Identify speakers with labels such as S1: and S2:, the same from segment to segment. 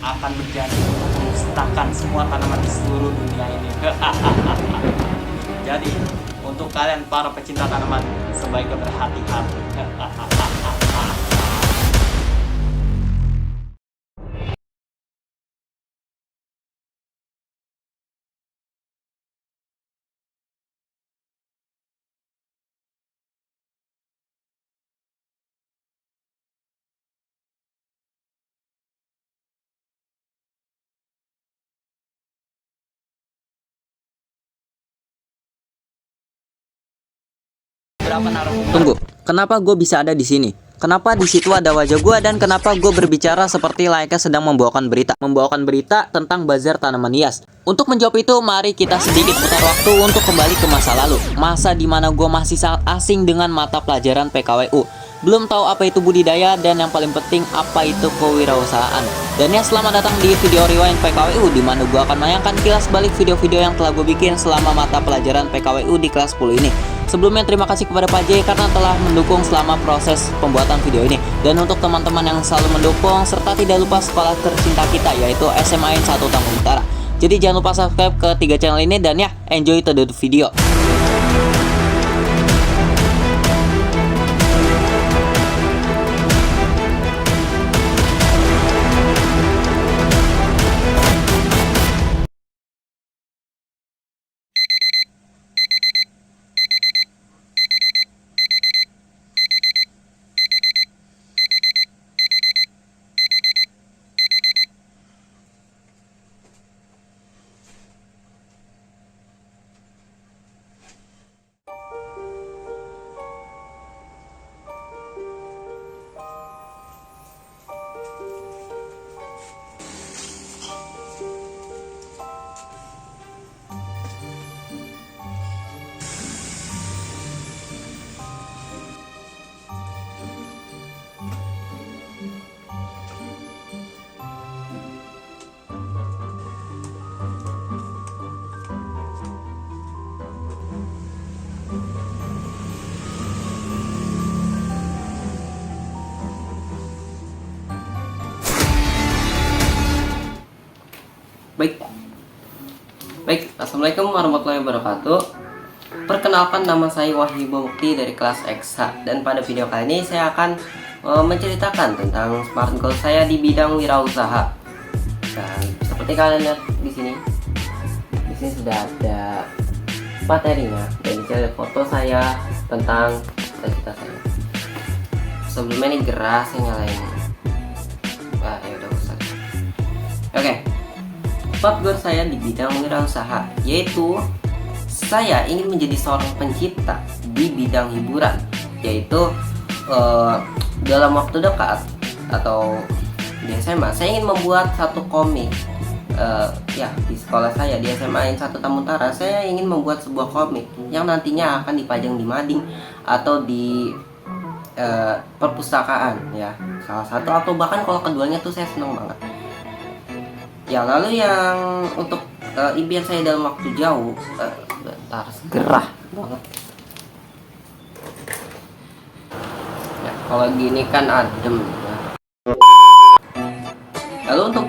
S1: akan berjanji untuk memusnahkan semua tanaman di seluruh dunia ini. Jadi, untuk kalian para pecinta tanaman, sebaiknya berhati-hati. Berapa narasumber?
S2: Tunggu, kenapa gue bisa ada di sini? Kenapa di situ ada wajah gue dan kenapa gue berbicara seperti layaknya sedang membawakan berita tentang bazar tanaman hias? Untuk menjawab itu, mari kita sedikit putar waktu untuk kembali ke masa lalu, masa dimana gue masih sangat asing dengan mata pelajaran PKWU. Belum tahu apa itu budidaya dan yang paling penting apa itu kewirausahaan. Dan ya, selamat datang di video Rewind PKWU, di mana gue akan menayangkan kilas balik video-video yang telah gue bikin selama mata pelajaran PKWU di kelas 10 ini. Sebelumnya terima kasih kepada Pak J karena telah mendukung selama proses pembuatan video ini. Dan untuk teman-teman yang selalu mendukung serta tidak lupa sekolah tercinta kita, yaitu SMA N 1 Tanggung Utara. Jadi jangan lupa subscribe ke 3 channel ini dan ya, enjoy the video.
S3: Baik, Assalamualaikum warahmatullahi wabarakatuh. Perkenalkan, nama saya Wahyu Mukti dari kelas EXA. Dan pada video kali ini saya akan menceritakan tentang smart goal saya di bidang wirausaha. Dan seperti kalian lihat di sini sudah ada materinya. Dan di sini ada foto saya tentang cita-cita saya. Sebelumnya ini gerah, saya nyalain. Wah, ya udah rusak. Oke. Smart goal saya di bidang wirausaha, yaitu saya ingin menjadi seorang pencipta di bidang hiburan, yaitu dalam waktu dekat atau di SMA saya ingin membuat satu komik. Ya, di sekolah saya di SMA N 1 Tanggung Utara saya ingin membuat sebuah komik yang nantinya akan dipajang di mading atau di perpustakaan, ya, salah satu atau bahkan kalau keduanya tuh saya senang banget. Ya, lalu yang untuk impian saya dalam waktu jauh, bentar, gerah banget. Ya, kalau gini kan adem. Ya. Lalu untuk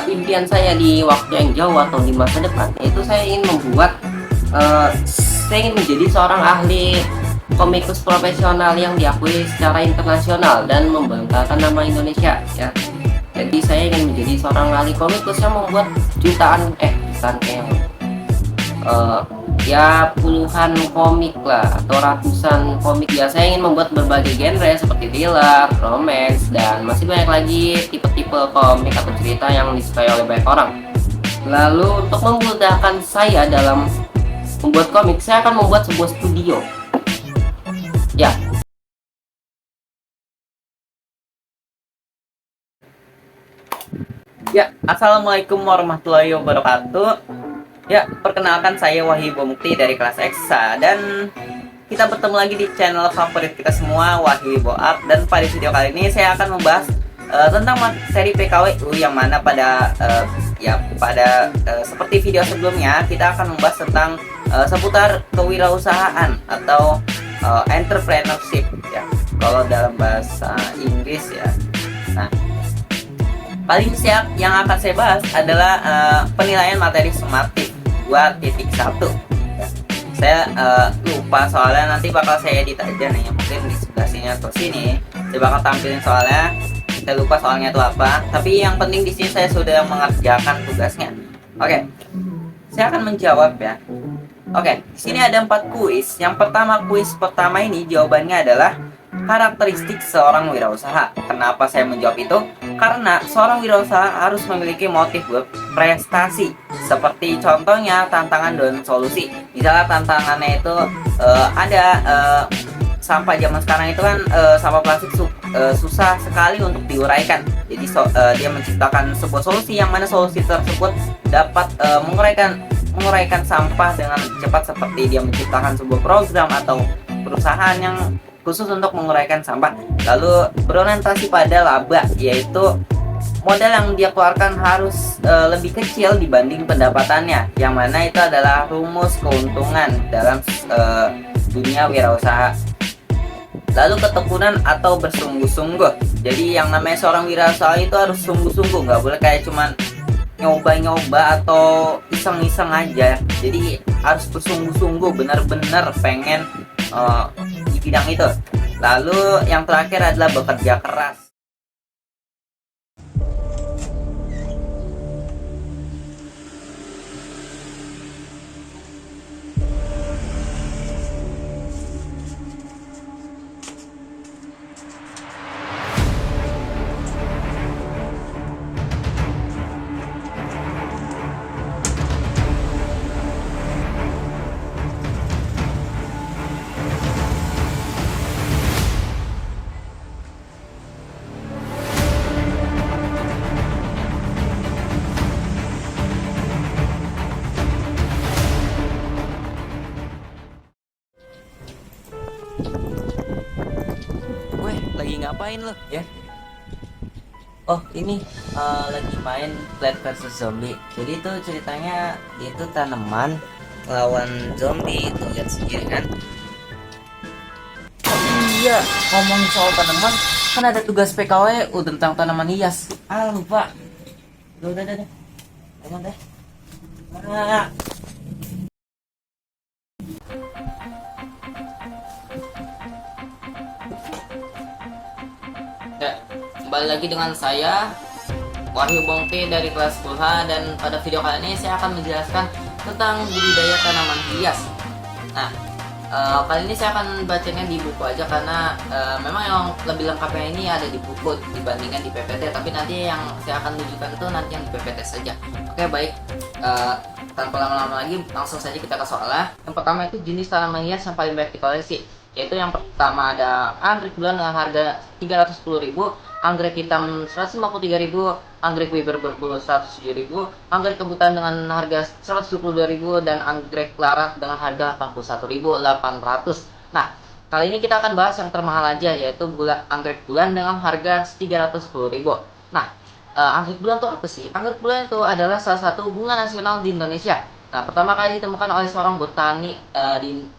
S3: impian saya di waktu yang jauh atau di masa depan, itu saya ingin membuat, saya ingin menjadi seorang ahli komikus profesional yang diakui secara internasional dan membanggakan nama Indonesia, ya. Jadi saya ingin menjadi seorang ahli komikus yang membuat ya puluhan komik lah atau ratusan komik. Ya, saya ingin membuat berbagai genre seperti thriller, romance, dan masih banyak lagi tipe-tipe komik atau cerita yang disukai oleh banyak orang. Lalu untuk memudahkan saya dalam membuat komik, saya akan membuat sebuah studio. Ya.
S1: Ya, assalamualaikum warahmatullahi wabarakatuh. Ya, perkenalkan saya Wahyu Mukti dari kelas EXA dan kita bertemu lagi di channel favorit kita semua, Wahyu Art. Dan pada video kali ini saya akan membahas tentang materi PKWU yang mana pada seperti video sebelumnya kita akan membahas tentang seputar kewirausahaan atau entrepreneurship, ya, kalau dalam bahasa Inggris, ya. Nah, Paling siap yang akan saya bahas adalah penilaian materi sumatif 2.1. Saya lupa soalnya, nanti bakal saya edit aja nih, mungkin di sebelah sini atau sini saya bakal tampilin soalnya. Saya lupa soalnya itu apa, tapi yang penting di sini saya sudah mengerjakan tugasnya. Oke, saya akan menjawab ya. Oke, di sini ada 4 kuis. Yang pertama, kuis pertama ini jawabannya adalah karakteristik seorang wirausaha. Kenapa saya menjawab itu? Karena seorang wirausaha harus memiliki motif berprestasi. Seperti contohnya tantangan dan solusi. Misalnya tantangannya itu ada sampah zaman sekarang itu kan sampah plastik susah sekali untuk diuraikan. Jadi dia menciptakan sebuah solusi yang mana solusi tersebut dapat menguraikan sampah dengan cepat, seperti dia menciptakan sebuah program atau perusahaan yang khusus untuk menguraikan sampah. Lalu berorientasi pada laba, yaitu modal yang dia keluarkan harus lebih kecil dibanding pendapatannya, yang mana itu adalah rumus keuntungan dalam dunia wirausaha. Lalu ketekunan atau bersungguh-sungguh. Jadi yang namanya seorang wirausaha itu harus sungguh-sungguh, nggak boleh kayak cuman nyoba-nyoba atau iseng-iseng aja. Jadi harus bersungguh-sungguh, benar-benar pengen di bidang itu. Lalu yang terakhir adalah bekerja keras.
S2: Weh, lagi ngapain lo?
S1: Ya. Oh, ini lagi main Plant vs Zombie. Jadi itu ceritanya dia itu tanaman lawan zombie, tuh lihat sendiri kan. Oh iya, ngomongin soal tanaman, kan ada tugas PKWU tentang tanaman hias. Lupa. Udah. Emang deh. Ya, kembali lagi dengan saya Wahyu Bongke dari kelas 10H, dan pada video kali ini saya akan menjelaskan tentang budidaya tanaman hias. Nah, kali ini saya akan bacanya di buku aja karena memang yang lebih lengkapnya ini ada di buku dibandingkan di PPT, tapi nanti yang saya akan tunjukkan itu nanti yang di PPT saja. Oke, baik. Tanpa lama-lama lagi, langsung saja kita ke soalnya. Yang pertama itu jenis tanaman hias yang paling baik dikoleksi, yaitu yang pertama ada anggrek bulan dengan harga 310.000, anggrek hitam 153.000, anggrek wiber berbulu 107.000, anggrek kebutaan dengan harga 122.000, dan anggrek larat dengan harga 81.800. Nah, kali ini kita akan bahas yang termahal aja, yaitu anggrek bulan dengan harga 310.000. Nah, anggrek bulan itu apa sih? Anggrek bulan itu adalah salah satu bunga nasional di Indonesia. Nah, pertama kali ditemukan oleh seorang botani di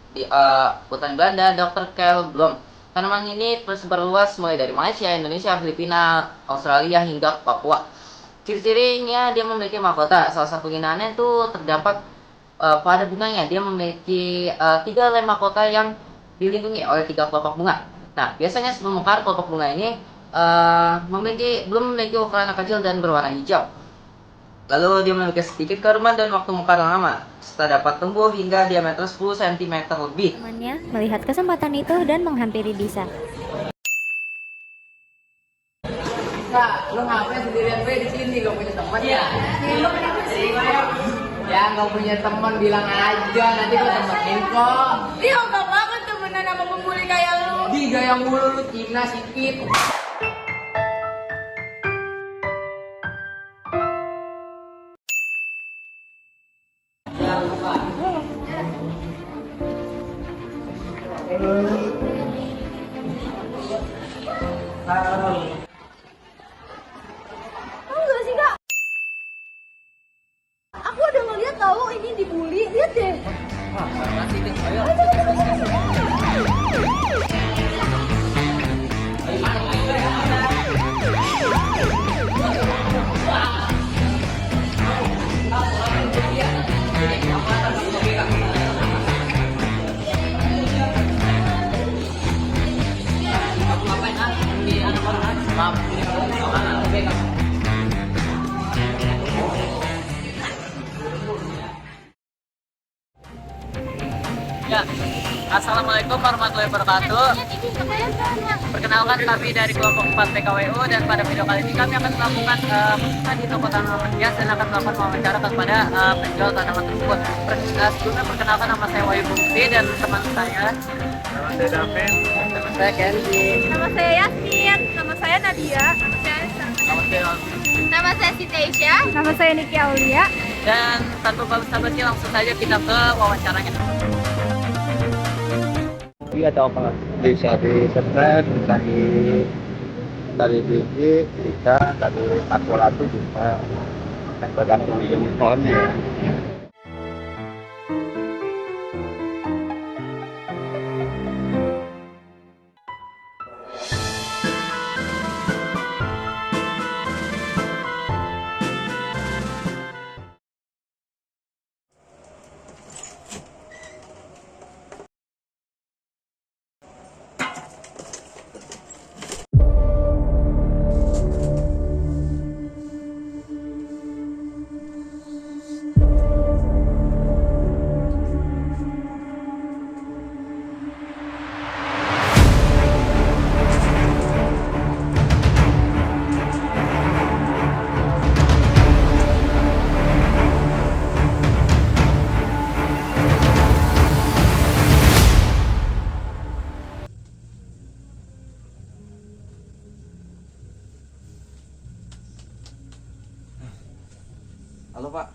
S1: botani Belanda, Dr. Karl Bloem. Tanaman ini tersebar luas mulai dari Malaysia, Indonesia, Filipina, Australia hingga Papua. Ciri-cirinya dia memiliki mahkota. Salah satu penggunaannya itu terdapat pada bunganya. Dia memiliki 3 lem mahkota yang dilindungi oleh 3 kelompok bunga. Nah, biasanya sebelum mekar kelompok bunga ini belum memiliki ukuran kecil dan berwarna hijau. Lalu dia memiliki sedikit keruman dan waktu mekar lama, serta dapat tumbuh hingga diameter 10 cm lebih.
S4: Temannya melihat kesempatan itu dan menghampiri Disa.
S5: Kak, lo ngapain sendirian gue di sini? Gak punya teman ya? Ya gak punya teman bilang aja, nanti gue temenin kok.
S6: Iya, gak banget temenan sama pembuli kayak lu.
S5: Di gaya mulu lu, Cina sikit.
S6: Enggak sih, Kak? Aku udah ngeliat tahu ini dibully. Lihat deh.
S2: Ya, Assalamualaikum warahmatullahi wabarakatuh. Perkenalkan kami dari kelompok 4 PKWU dan pada video kali ini kami akan melakukan pemeriksaan di toko tanaman hias dan akan melakukan wawancara kepada penjual tanaman tersebut. Sebelumnya perkenalkan nama saya Wahyu Bukti dan teman saya. Nama saya David. Nama saya Kenzi.
S6: Nama saya Yasmin. Nama saya Nadia. Nama saya Anissa. Nama saya Siti Aisyah. Nama saya Niki Aulia.
S2: Dan tanpa basa-basi langsung saja kita ke wawancaranya.
S7: Iya atau apa? Bisa di subscribe, bisa dari biji, bisa dari kalkulator bisa tergantung handphone ya.
S1: Halo Pak.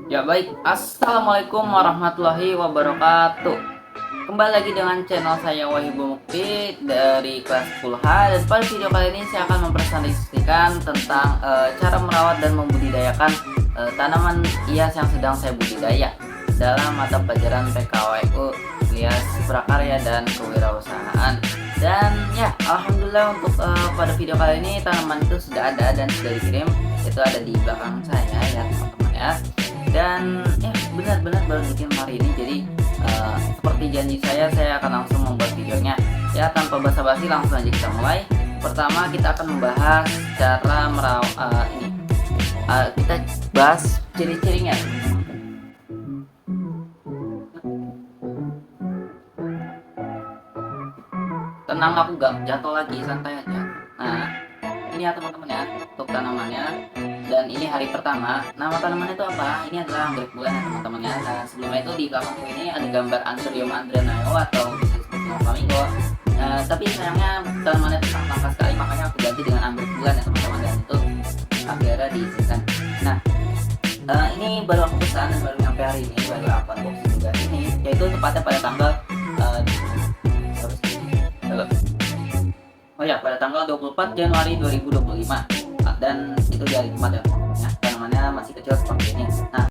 S1: Ya baik, Assalamualaikum warahmatullahi wabarakatuh. Kembali lagi dengan channel saya Wahyu Mukti dari kelas 10H. Dan pada video kali ini saya akan mempresentasikan tentang cara merawat dan membudidayakan tanaman hias yang sedang saya budidaya dalam mata pelajaran PKWU Hias Prakarya dan Kewirausahaan. Dan ya, alhamdulillah untuk pada video kali ini tanaman itu sudah ada dan sudah dikirim. Itu ada di belakang saya ya teman-teman ya. Dan ya benar-benar baru bikin hari ini, jadi seperti janji saya akan langsung membuat videonya ya. Tanpa basa-basi langsung aja kita mulai. Pertama kita akan membahas cara merawat kita bahas ciri-cirinya. Tenang, aku gak jatuh lagi, santai aja. Nah ini ya teman-teman ya untuk tanamannya. Dan ini hari pertama. Nama tanamannya itu apa? Ini adalah anggrek bulan ya teman-teman ya. Nah sebelumnya itu di belakang ini ada gambar Anthurium andrenae atau bisa disebut dengan flamingo. Tapi sayangnya tanamannya itu sangat langka sekali, makanya aku ganti dengan anggrek bulan ya teman-teman. Dan itu akhirnya diizinkan. Nah ini baru aku pesan dan baru nyampe hari ini, baru aku unboxing juga ini, yaitu tepatnya pada tanggal pada tanggal 24 Januari 2025. Dan itu di hari Jumat ya, tanamannya masih kecil seperti ini. Nah,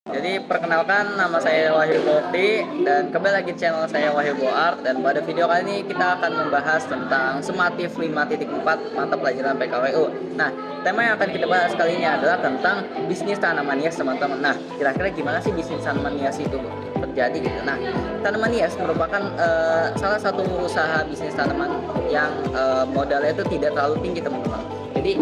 S1: jadi perkenalkan, nama saya Wahyu Bukti dan kembali lagi channel saya Wahyu Art. Dan pada video kali ini kita akan membahas tentang Sumatif 5.4 mata pelajaran PKWU. Nah, tema yang akan kita bahas kali ini adalah tentang bisnis tanaman hias teman-teman. Nah, kira-kira gimana sih bisnis tanaman hias itu terjadi gitu. Nah, tanaman hias merupakan salah satu usaha bisnis tanaman yang modalnya itu tidak terlalu tinggi teman-teman. Jadi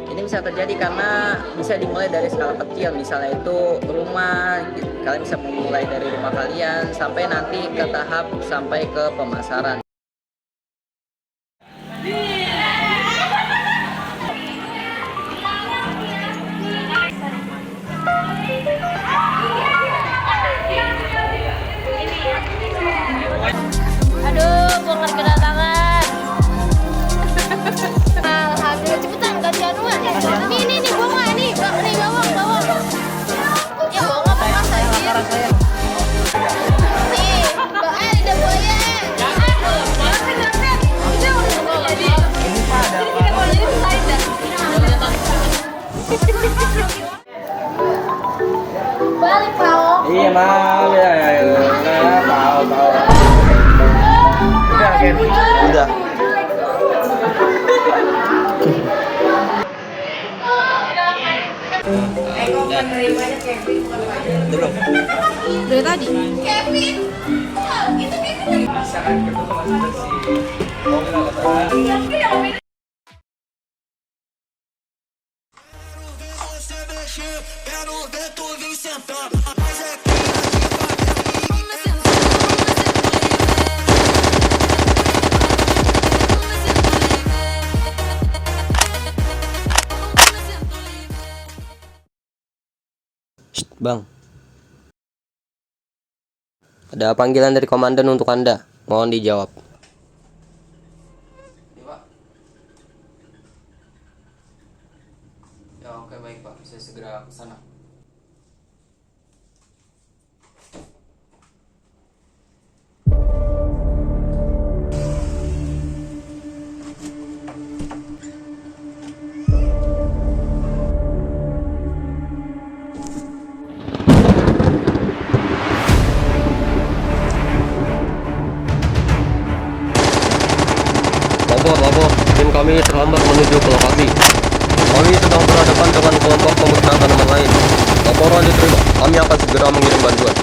S1: ini bisa terjadi karena bisa dimulai dari skala kecil, misalnya itu rumah gitu. Kalian bisa memulai dari rumah kalian sampai nanti ke tahap sampai ke pemasaran.
S6: Aduh, bongkar kedatangan. Alhamdulillah, cepetan gantian uang. Nih, bunga nih, bawang. Ya bunga apa saja. Nih, ada buaya. Balik Pak.
S7: Iya mau ya, tahu. Udah.
S6: dari tadi.
S5: Kevin. Wah, itu Kevin lagi.
S7: Bisa kan kita tuh masih bersih. Oh, enggak apa-apa.
S5: Iya, Kevin yang ngapain?
S3: Bang, ada panggilan dari komandan untuk Anda. Mohon dijawab.
S8: Ya oke baik Pak, saya segera ke sana.
S3: Lapor, tim kami terlambat menuju ke lokasi. Kami sedang berhadapan dengan kelompok pemusnah tanaman lain. Laporan diterima, kami akan segera mengirim bantuan.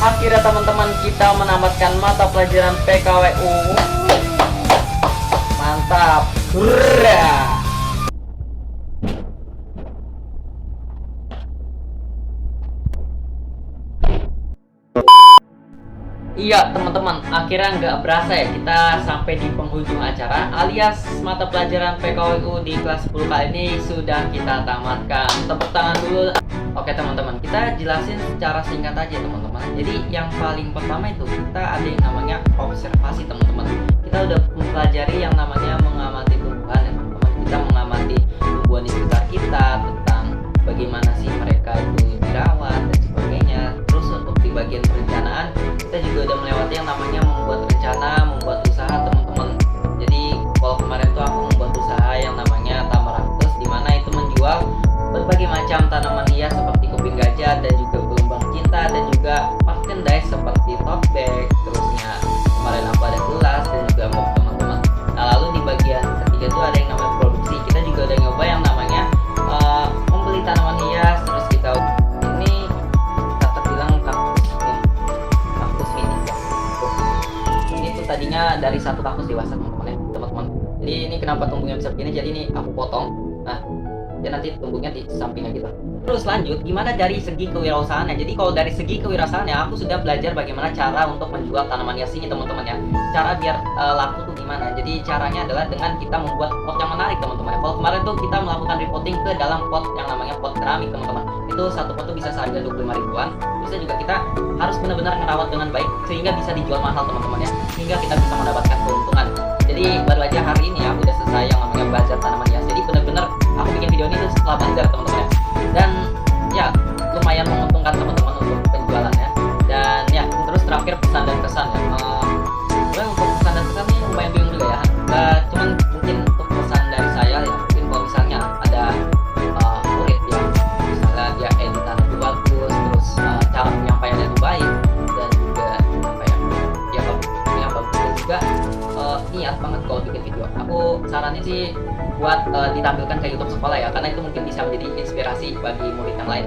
S1: akhirnya teman-teman kita menamatkan mata pelajaran PKWU. Mantap. Hurra. Iya teman-teman, akhirnya nggak berasa ya kita sampai di penghujung acara, alias mata pelajaran PKWU di kelas 10 kali ini sudah kita tamatkan. Tepuk tangan dulu. Oke teman-teman, kita jelasin secara singkat aja teman-teman. Jadi yang paling pertama itu kita ada yang namanya observasi teman-teman. Kita udah mempelajari yang namanya mengamati tumbuhan ya teman-teman. Kita mengamati tumbuhan di sekitar kita, tentang bagaimana sih mereka itu dirawat dan sebagainya. Terus untuk di bagian perencanaan kita juga udah melewati yang namanya membuat rencana, membuat usaha teman-teman. Jadi kalau kemarin tuh aku membuat usaha yang namanya Tamaraktus, di mana itu menjual berbagai macam tanaman hias seperti kuping gajah dan juga gelombang cinta dan juga merchandise seperti tote bag. Terusnya kemarin aku ada gelas dan juga mug teman-teman. Nah lalu di bagian ketiga tuh ada yang namanya produksi. Kita juga udah nyoba yang namanya membeli tanaman hias. Terus kita ini kata bilang kaktus mini. Ini tuh tadinya dari satu kaktus dewasa teman-teman ya teman-teman. Jadi ini kenapa tumbuhnya bisa begini? Jadi ini aku potong. Nah dan nanti tumbuhnya di sampingnya gitu. Terus lanjut, gimana dari segi kewirausahaannya? Jadi kalau dari segi kewirausahaannya, aku sudah belajar bagaimana cara untuk menjual tanaman hias ini teman-teman ya. Cara biar laku tuh gimana? Jadi caranya adalah dengan kita membuat pot yang menarik teman-teman. Kalau kemarin tuh kita melakukan repotting ke dalam pot yang namanya pot keramik teman-teman. Itu satu pot tuh bisa seharga 25 ribuan. Terusnya juga kita harus benar-benar merawat dengan baik sehingga bisa dijual mahal teman-teman ya. Sehingga kita bisa mendapatkan keuntungan. Jadi baru aja hari ini aku udah selesai yang namanya bazar tanaman hias. Jadi benar-benar aku bikin video ini tuh setelah bazar teman-teman ya. Dan ya lumayan menguntungkan teman-teman untuk penjualannya. Dan ya terus terakhir pesan dan kesan ya. Sebenarnya untuk pesan dan kesan ini lumayan bingung juga ya. Cuman mungkin untuk pesan dari saya ya mungkin kalau misalnya ada murid yang misalnya dia editan itu bagus, terus cara penyampaiannya itu baik dan juga apa ya bagus dan juga niat banget kalau bikin video. Aku saranin sih buat ditampilkan ke YouTube sekolah ya, karena itu mungkin bisa menjadi inspirasi bagi murid yang lain.